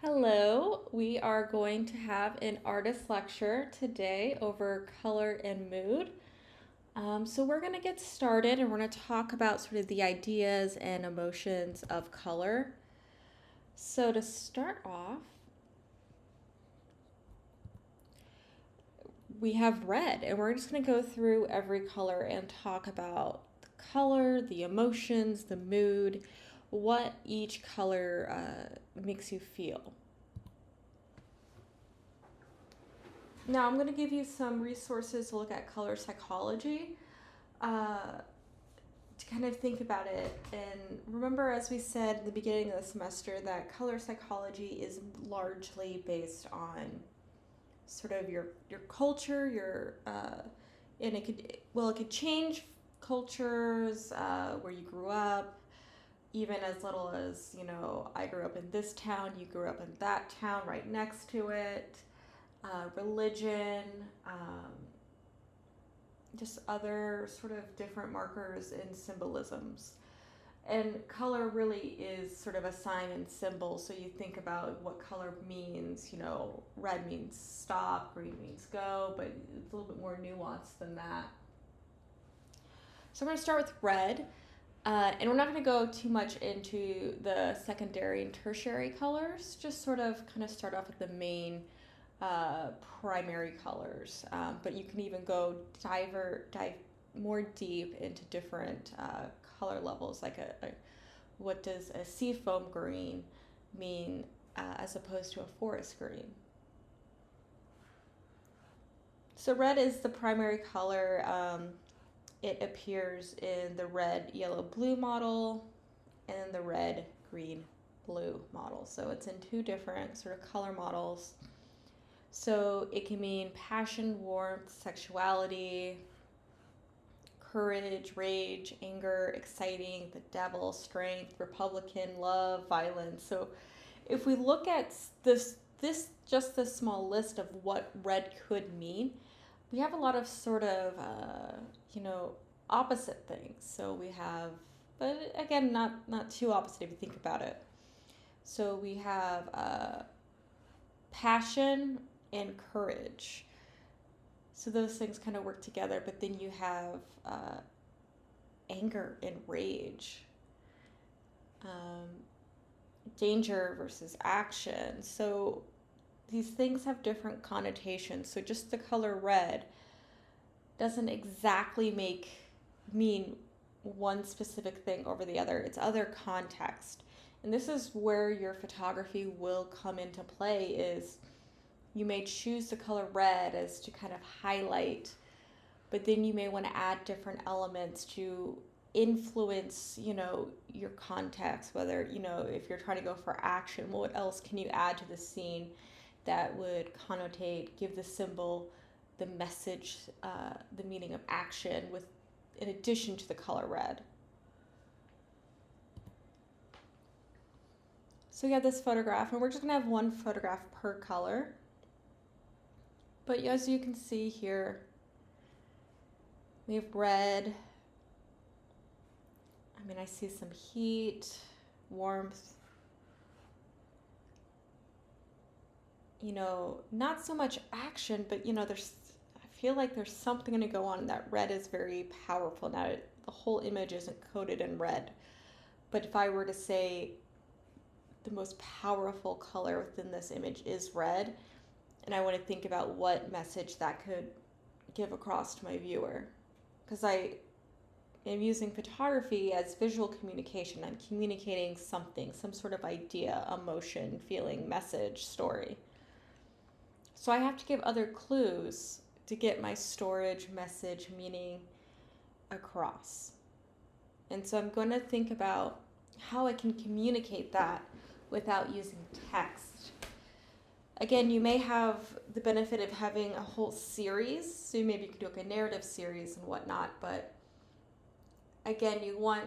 Hello, we are going to have an artist lecture today over color and mood. So we're going to get started and we're going to talk about sort of the ideas and emotions of color. So to start off, we have red, and we're just going to go through every color and talk about the color, the emotions, the mood, what each color makes you feel. Now, I'm going to give you some resources to look at color psychology to kind of think about it. And remember, as we said at the beginning of the semester, that color psychology is largely based on sort of your culture, and it could change cultures, where you grew up, even as little as, I grew up in this town, you grew up in that town right next to it, religion, just other sort of different markers and symbolisms. And color really is sort of a sign and symbol. So you think about what color means. Red means stop, green means go, but it's a little bit more nuanced than that. So I'm going to start with red. And we're not going to go too much into the secondary and tertiary colors, just sort of kind of start off with the main primary colors. But you can even go dive more deep into different color levels, like what does a seafoam green mean as opposed to a forest green. So red is the primary color. It appears in the red, yellow, blue model and the red, green, blue model. So it's in two different sort of color models. So it can mean passion, warmth, sexuality, courage, rage, anger, exciting, the devil, strength, Republican, love, violence. So if we look at this small list of what red could mean, we have a lot of sort of, opposite things. So we have, but again, not too opposite if you think about it. So we have passion and courage. So those things kind of work together, but then you have anger and rage, danger versus action. So these things have different connotations. So just the color red doesn't exactly mean one specific thing over the other. It's other context. And this is where your photography will come into play. Is you may choose the color red as to kind of highlight, but then you may want to add different elements to influence, your context, whether, if you're trying to go for action, what else can you add to the scene that would connotate, give the symbol, the message, the meaning of action in addition to the color red. So we have this photograph, and we're just going to have one photograph per color. But as you can see here, we have red. I see some heat, warmth. Not so much action, but I feel like there's something going to go on. That red is very powerful. Now, the whole image isn't coated in red, but if I were to say the most powerful color within this image is red, and I want to think about what message that could give across to my viewer, because I am using photography as visual communication. I'm communicating something, some sort of idea, emotion, feeling, message, story. So I have to give other clues to get my storage, message, meaning across. And so I'm going to think about how I can communicate that without using text. Again, you may have the benefit of having a whole series, so maybe you could do like a narrative series and whatnot, but again, you want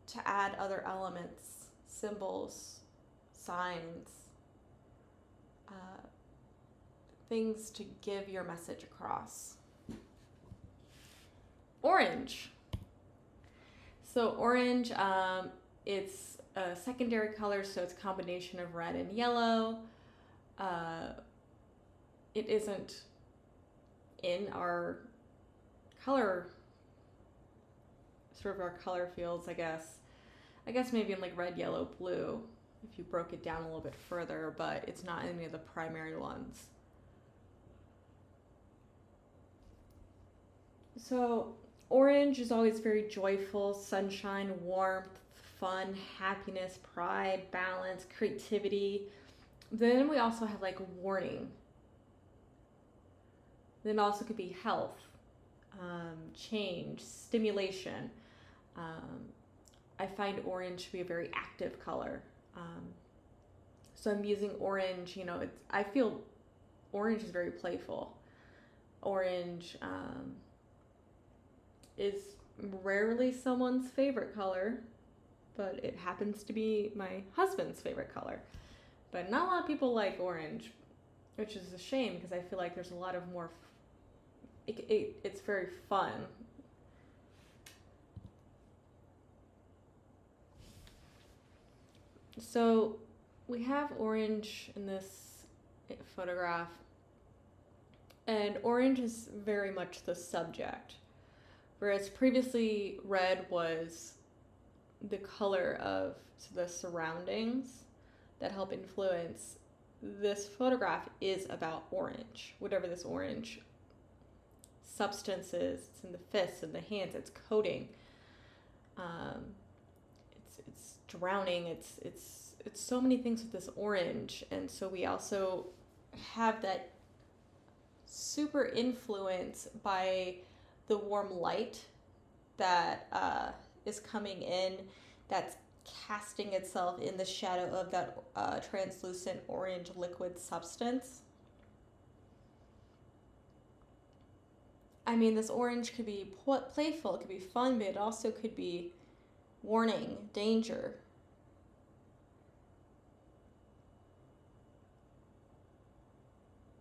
to add other elements, symbols, signs, things to give your message across. Orange. So orange, it's a secondary color, so it's a combination of red and yellow. uh, it isn't in our color, sort of our color fields, I guess. I guess maybe in like red, yellow, blue, if you broke it down a little bit further, but it's not any of the primary ones. So orange is always very joyful, sunshine, warmth, fun, happiness, pride, balance, creativity. Then we also have like warning. Then also could be health, change, stimulation. Um, I find orange to be a very active color. So I'm using orange, I feel orange is very playful. Orange is rarely someone's favorite color, but it happens to be my husband's favorite color. But not a lot of people like orange, which is a shame because I feel like there's a lot of more, it's very fun. So we have orange in this photograph, and orange is very much the subject, whereas previously red was the color of the surroundings that help influence. This photograph is about orange, whatever this orange substance is. It's in the fists and the hands. It's coating. It's drowning. It's so many things with this orange, and so we also have that super influence by the warm light that is coming in, that's casting itself in the shadow of that translucent orange liquid substance. I mean, this orange could be playful, it could be fun, but it also could be warning, danger.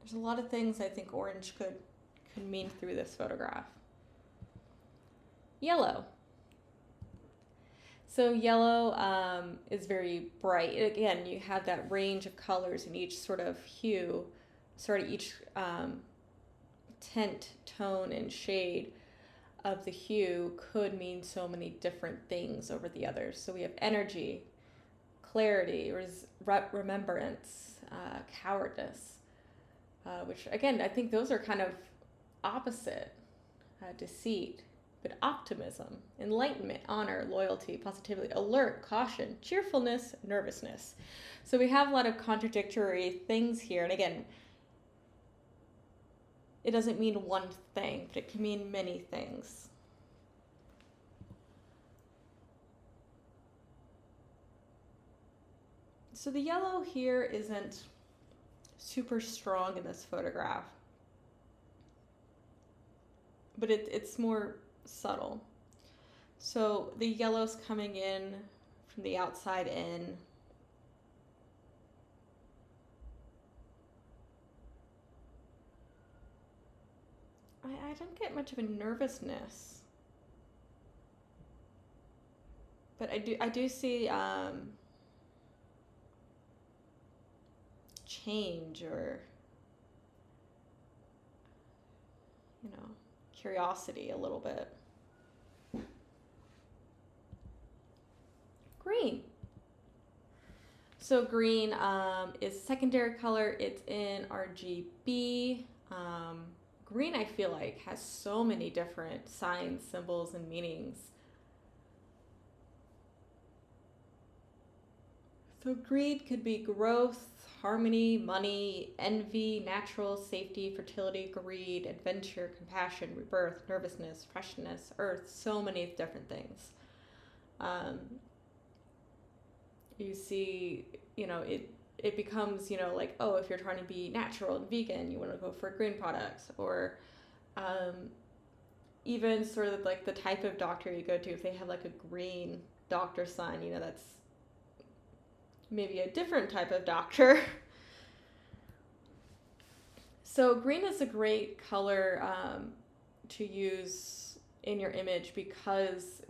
There's a lot of things I think orange could mean through this photograph. Yellow. So yellow is very bright. Again, you have that range of colors in each sort of hue, each tint, tone, and shade of the hue could mean so many different things over the others. So we have energy, clarity, remembrance, cowardice, which again, I think those are kind of opposite. Deceit, but optimism, enlightenment, honor, loyalty, positivity, alert, caution, cheerfulness, nervousness. So we have a lot of contradictory things here. And again, it doesn't mean one thing, but it can mean many things. So the yellow here isn't super strong in this photograph, but it's more subtle. So the yellow's coming in from the outside in. I don't get much of a nervousness, but I do see change, or curiosity a little bit. Green. So green is secondary color. It's in RGB. Green, I feel like, has so many different signs, symbols, and meanings. So green could be growth, harmony, money, envy, natural, safety, fertility, greed, adventure, compassion, rebirth, nervousness, freshness, earth, so many different things. You see, it becomes, like, oh, if you're trying to be natural and vegan, you want to go for green products, or even sort of like the type of doctor you go to, if they have like a green doctor sign, that's maybe a different type of doctor. So green is a great color to use in your image because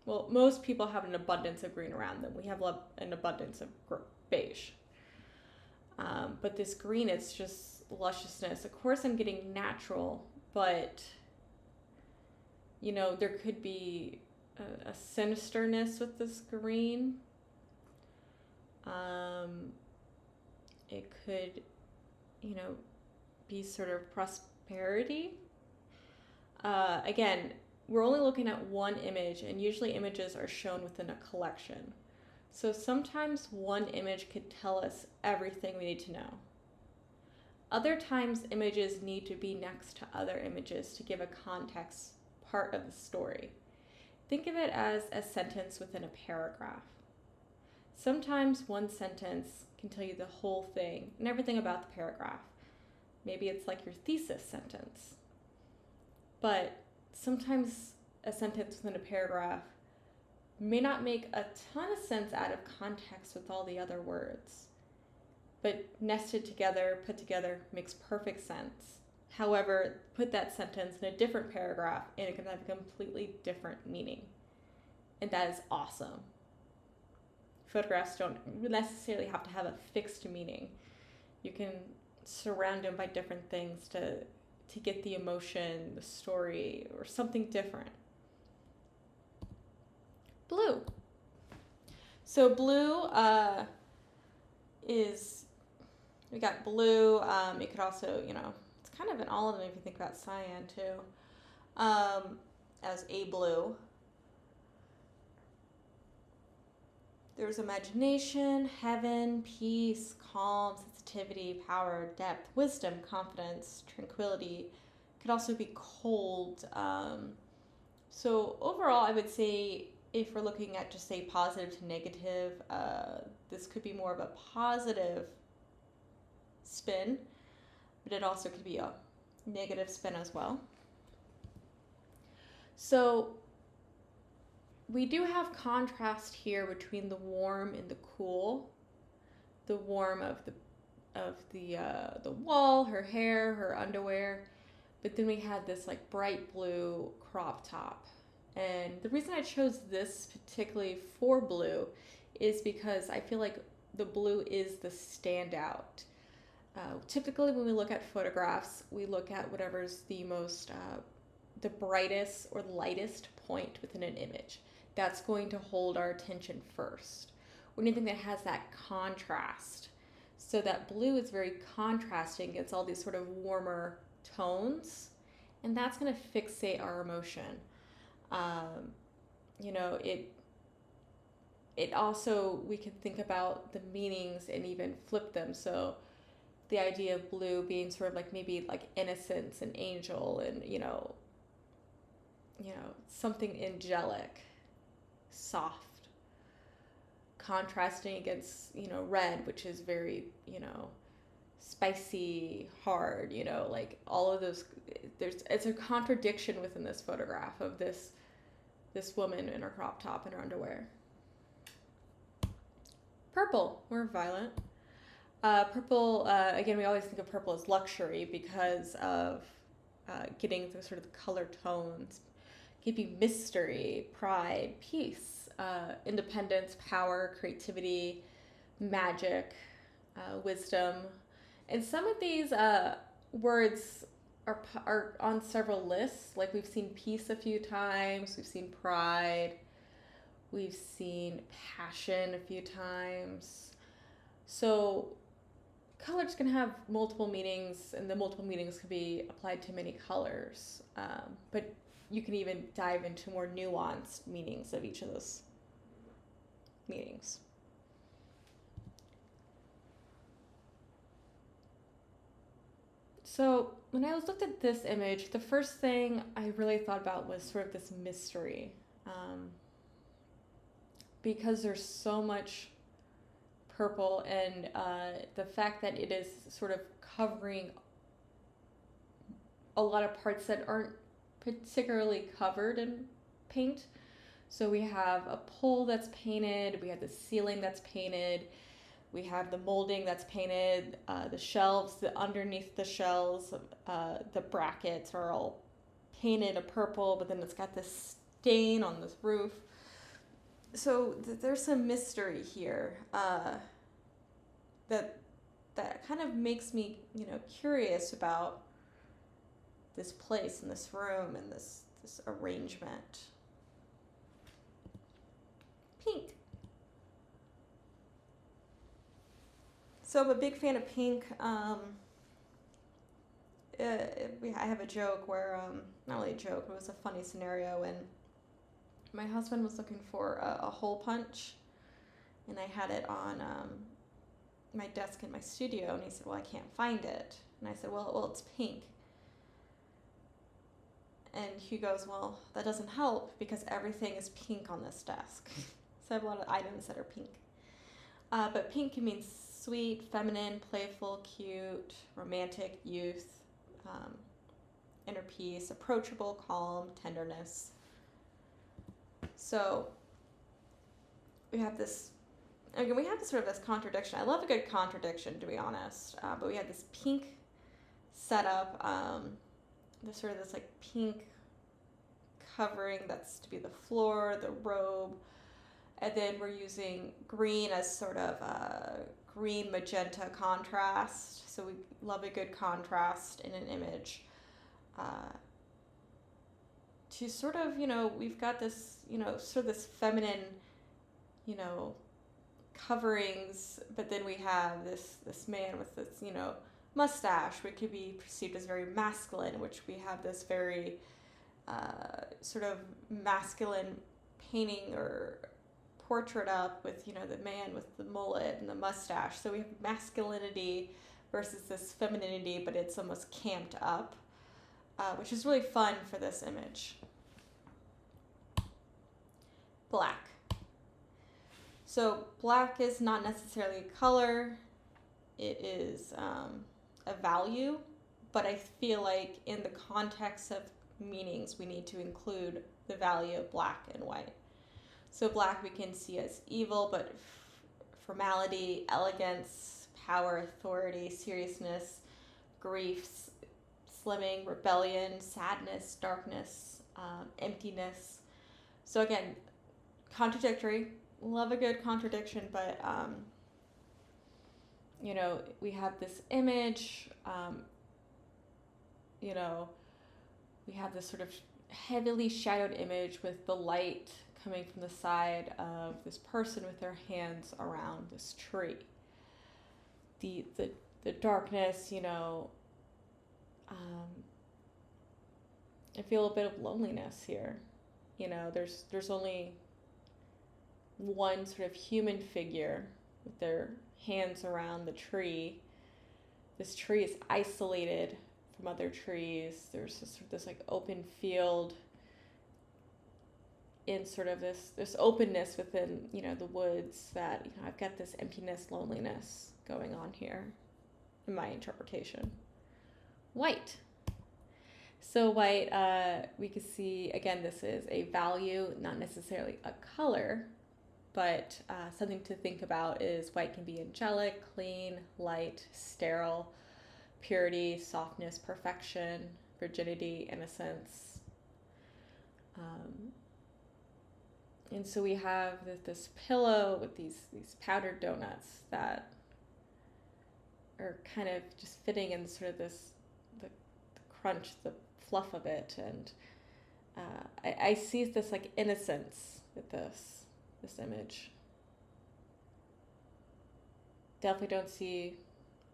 most people have an abundance of green around them. We have an abundance of beige. But this green, it's just lusciousness. Of course, I'm getting natural, but there could be a sinisterness with this green. It could, be sort of prosperity. Again, we're only looking at one image, and usually images are shown within a collection. So sometimes one image could tell us everything we need to know. Other times, images need to be next to other images to give a context part of the story. Think of it as a sentence within a paragraph. Sometimes one sentence can tell you the whole thing and everything about the paragraph. Maybe it's like your thesis sentence. But sometimes a sentence within a paragraph may not make a ton of sense out of context with all the other words. But nested together, put together, makes perfect sense. However, put that sentence in a different paragraph and it can have a completely different meaning. And that is awesome. Photographs don't necessarily have to have a fixed meaning. You can surround them by different things to get the emotion, the story, or something different. Blue. So blue we got blue. It could also, it's kind of in all of them if you think about cyan too, as a blue. There's imagination, heaven, peace, calm, sensitivity, power, depth, wisdom, confidence, tranquility. It could also be cold. So overall, I would say if we're looking at just say positive to negative, this could be more of a positive spin, but it also could be a negative spin as well. So we do have contrast here between the warm and the cool. The warm of the wall, her hair, her underwear, but then we had this like bright blue crop top. And the reason I chose this particularly for blue is because I feel like the blue is the standout. Typically when we look at photographs, we look at whatever's the most, the brightest or lightest point within an image. That's going to hold our attention first. Or anything that has that contrast. So that blue is very contrasting against all these sort of warmer tones, and that's going to fixate our emotion. It also, we can think about the meanings and even flip them. So the idea of blue being sort of like maybe like innocence and angel and, something angelic, soft, contrasting against, red, which is very, spicy, hard, like all of those. It's a contradiction within this photograph of this woman in her crop top and her underwear. Purple, or violet. Purple, again, we always think of purple as luxury because of getting the sort of the color tones. It could be mystery, pride, peace, independence, power, creativity, magic, wisdom. And some of these words are on several lists. Like we've seen peace a few times, we've seen pride, we've seen passion a few times. So colors can have multiple meanings, and the multiple meanings can be applied to many colors. But you can even dive into more nuanced meanings of each of those meanings. So when I looked at this image, the first thing I really thought about was sort of this mystery. Because there's so much purple, and the fact that it is sort of covering a lot of parts that aren't particularly covered in paint. So we have a pole that's painted, we have the ceiling that's painted, we have the molding that's painted, the shelves, underneath the shelves, the brackets are all painted a purple, but then it's got this stain on this roof. So there's some mystery here that that kind of makes me, curious about this place and this room and this arrangement. Pink. So I'm a big fan of pink. I have a joke where, not really a joke, it was a funny scenario when my husband was looking for a hole punch, and I had it on my desk in my studio, and he said, well, I can't find it. And I said, well, it's pink. And he goes, well, that doesn't help because everything is pink on this desk. So I have a lot of items that are pink. But pink can mean sweet, feminine, playful, cute, romantic, youth, inner peace, approachable, calm, tenderness. So we have this sort of this contradiction. I love a good contradiction, to be honest. But we have this pink setup, this like pink covering that's to be the floor, the robe, and then we're using green as sort of a green magenta contrast. So we love a good contrast in an image. To sort of, we've got this, sort of this feminine, coverings, but then we have this man with this, mustache, which could be perceived as very masculine, which we have this very sort of masculine painting or portrait up with, the man with the mullet and the mustache. So we have masculinity versus this femininity, but it's almost camped up, which is really fun for this image. Black. So black is not necessarily a color. It is a value, but I feel like in the context of meanings, we need to include the value of black and white. So black we can see as evil, but formality, elegance, power, authority, seriousness, grief, slimming, rebellion, sadness, darkness, emptiness. So again, contradictory. Love a good contradiction, but we have this image, we have this sort of heavily shadowed image with the light coming from the side of this person with their hands around this tree. The darkness, I feel a bit of loneliness here. There's only one sort of human figure with their hands around the tree. This tree is isolated from other trees. There's this like open field in sort of this openness within, the woods that, I've got this emptiness, loneliness going on here in my interpretation. White. So white, we can see, again, this is a value, not necessarily a color, but something to think about is white can be angelic, clean, light, sterile, purity, softness, perfection, virginity, innocence. And so we have this pillow with these powdered donuts that are kind of just fitting in sort of the crunch, the fluff of it. And I see this like innocence with this image. Definitely don't see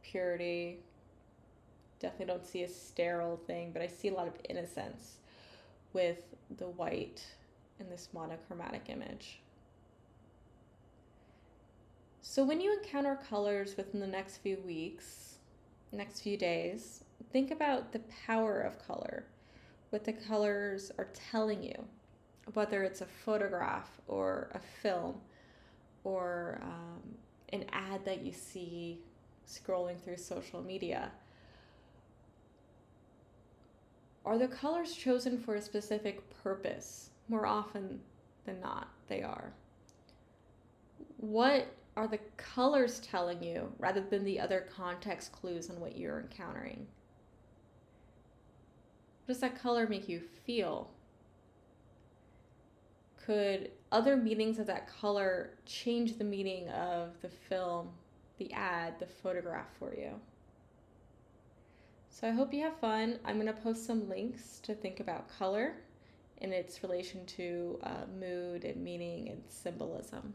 purity. Definitely don't see a sterile thing, but I see a lot of innocence with the white in this monochromatic image. So when you encounter colors within the next few weeks, next few days, think about the power of color, what the colors are telling you, whether it's a photograph or a film or an ad that you see scrolling through social media. Are the colors chosen for a specific purpose? More often than not, they are. What are the colors telling you rather than the other context clues on what you're encountering? What does that color make you feel? Could other meanings of that color change the meaning of the film, the ad, the photograph for you. So I hope you have fun. I'm going to post some links to think about color and its relation to mood and meaning and symbolism.